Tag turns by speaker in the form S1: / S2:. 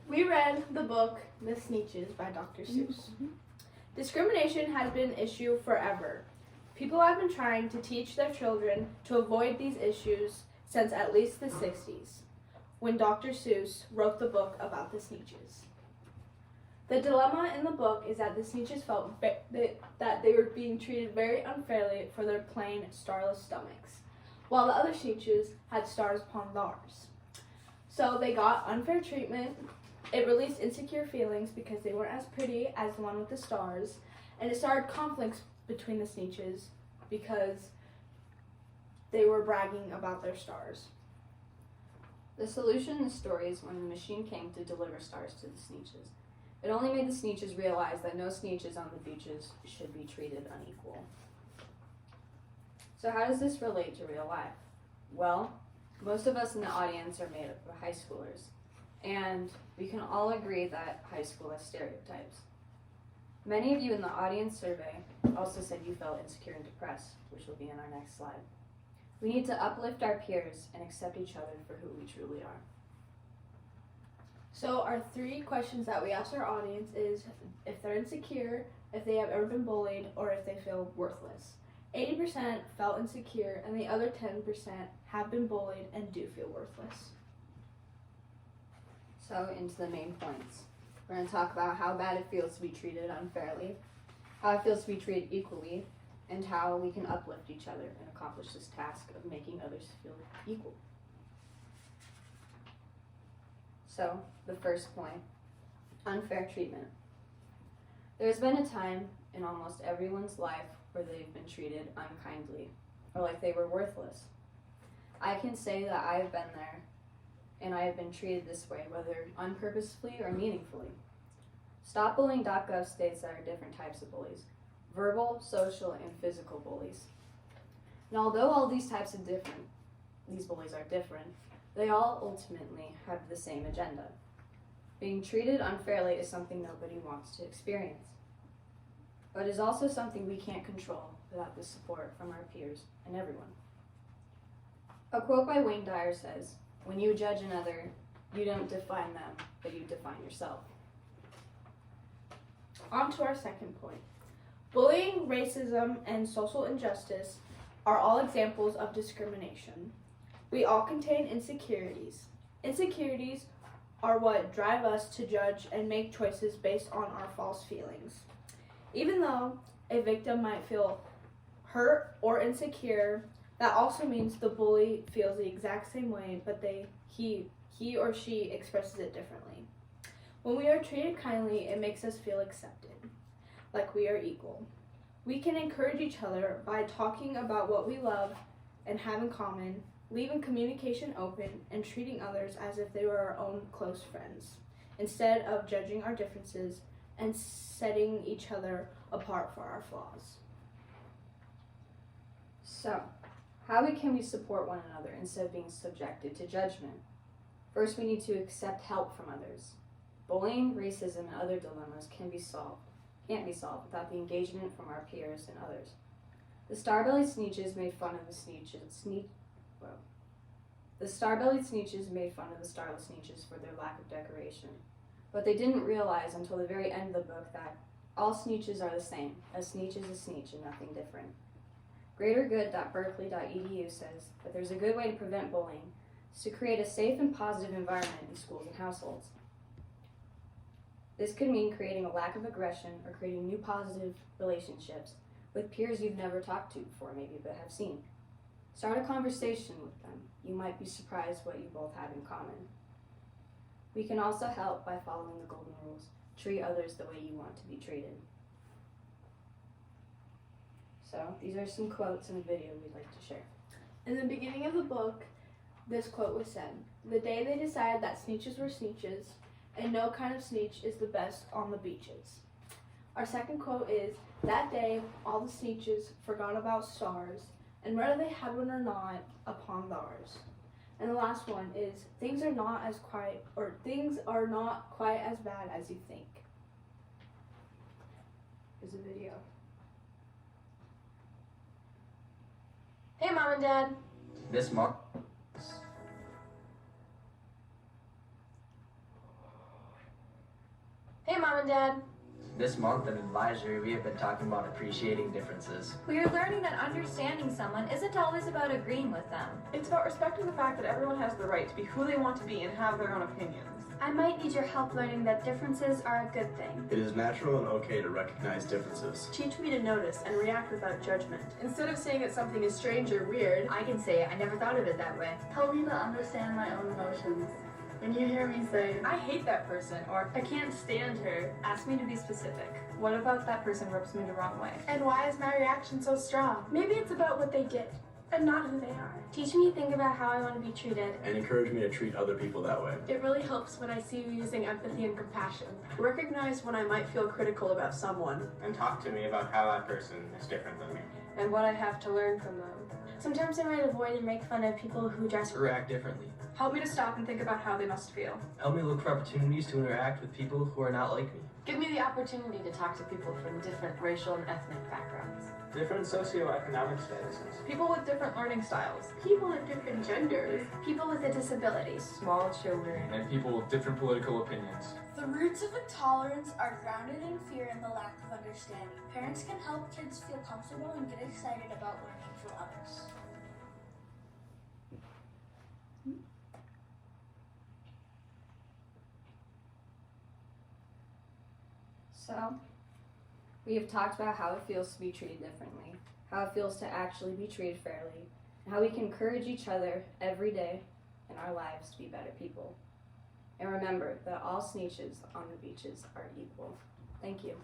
S1: We read the book The Sneetches by Dr. Suess. Discrimination has been an issue forever. People have been trying to teach their children to avoid these issues since at least the 60s, when Dr. Suess wrote the book about the Sneetches. The dilemma in the book is that the Sneetches felt that they were being treated very unfairly for their plain, starless stomachs, while the other Sneetches had stars upon theirs. So they got unfair treatment. It released insecure feelings because they weren't as pretty as the one with the stars, and it started conflicts between the Sneetches because they were bragging about their stars.
S2: The solution in the story is when the machine came to deliver stars to the Sneetches. It only made the Sneetches realize that no Sneetches on the beaches should be treated unequal. So how does this relate to real life? Well, most of us in the audience are made up of high schoolers, and we can all agree that high school has stereotypes. Many of you in the audience survey also said you felt insecure and depressed, which will be in our next slide. We need to uplift our peers and accept each other for who we truly are.
S1: So our 3 questions that we asked our audience is if they're insecure, if they have ever been bullied, or if they feel worthless. 80% felt insecure, and the other 10% have been bullied and do feel worthless.
S2: So into the main points. We're going to talk about how bad it feels to be treated unfairly, how it feels to be treated equally, and how we can uplift each other and accomplish this task of making others feel equal. So, the first point, unfair treatment. There's been a time in almost everyone's life where they've been treated unkindly, or like they were worthless. I can say that I've been there, and I have been treated this way, whether unpurposefully or meaningfully. StopBullying.gov states there are different types of bullies: verbal, social, and physical bullies. And although all these bullies are different, they all ultimately have the same agenda. Being treated unfairly is something nobody wants to experience, but is also something we can't control without the support from our peers and everyone. A quote by Wayne Dyer says, "When you judge another, you don't define them, but you define yourself."
S1: On to our second point. Bullying, racism, and social injustice are all examples of discrimination. We all contain insecurities. Insecurities are what drive us to judge and make choices based on our false feelings. Even though a victim might feel hurt or insecure, that also means the bully feels the exact same way, but he or she expresses it differently. When we are treated kindly, it makes us feel accepted, like we are equal. We can encourage each other by talking about what we love and have in common, leaving communication open, and treating others as if they were our own close friends, instead of judging our differences and setting each other apart for our flaws.
S2: So, how can we support one another instead of being subjected to judgment? First, we need to accept help from others. Bullying, racism, and other dilemmas can't be solved without the engagement from our peers and others. The Starbellied Sneetches made fun of the Starbellied Sneetches made fun of the Starless Sneetches for their lack of decoration, but they didn't realize until the very end of the book that all Sneetches are the same. A Sneetch is a Sneetch and nothing different. Greatergood.berkeley.edu says that there's a good way to prevent bullying is to create a safe and positive environment in schools and households. This could mean creating a lack of aggression or creating new positive relationships with peers you've never talked to before, maybe, but have seen. Start a conversation with them. You might be surprised what you both have in common. We can also help by following the golden rules. Treat others the way you want to be treated. So, these are some quotes and a video we'd like to share.
S1: In the beginning of the book, this quote was said: "The day they decided that Sneetches were Sneetches, and no kind of Sneetch is the best on the beaches." Our second quote is, "That day, all the Sneetches forgot about stars, and whether they had one or not, upon theirs." And the last one is, things are not quite as bad as you think." Here's a video.
S3: Hey, Mom and Dad.
S4: Miss Mark.
S3: Hey, Mom and Dad.
S4: This month in advisory, we have been talking about appreciating differences.
S5: We are learning that understanding someone isn't always about agreeing with them.
S6: It's about respecting the fact that everyone has the right to be who they want to be and have their own opinions.
S7: I might need your help learning that differences are a good thing.
S8: It is natural and okay to recognize differences.
S9: Teach me to notice and react without judgment.
S6: Instead of saying that something is strange or weird,
S5: I can say, I never thought of it that way.
S9: Help me to understand my own emotions. When you hear me say,
S6: I hate that person, or
S9: I can't stand her, ask me to be specific.
S6: what about that person rubs me the wrong way?
S3: And why is my reaction so strong?
S7: Maybe it's about what they did and not who they are. Teach me to think about how I want to be treated.
S8: And encourage me to treat other people that way.
S9: It really helps when I see you using empathy and compassion. Recognize when I might feel critical about someone.
S10: And talk to me about how that person is different than me.
S9: And what I have to learn from them.
S7: Sometimes I might avoid and make fun of people who dress.
S10: React differently.
S6: Help me to stop and think about how they must feel.
S4: Help me look for opportunities to interact with people who are not like me.
S3: Give me the opportunity to talk to people from different racial and ethnic backgrounds.
S10: Different socioeconomic statuses.
S6: People with different learning styles.
S9: People of different genders.
S7: People with disabilities.
S6: Small children.
S11: And people with different political opinions.
S12: The roots of intolerance are grounded in fear and the lack of understanding. Parents can help kids feel comfortable and get excited about learning from others.
S2: So, we have talked about how it feels to be treated differently, how it feels to actually be treated fairly, and how we can encourage each other every day in our lives to be better people. And remember that all sneetches on the beaches are equal. Thank you.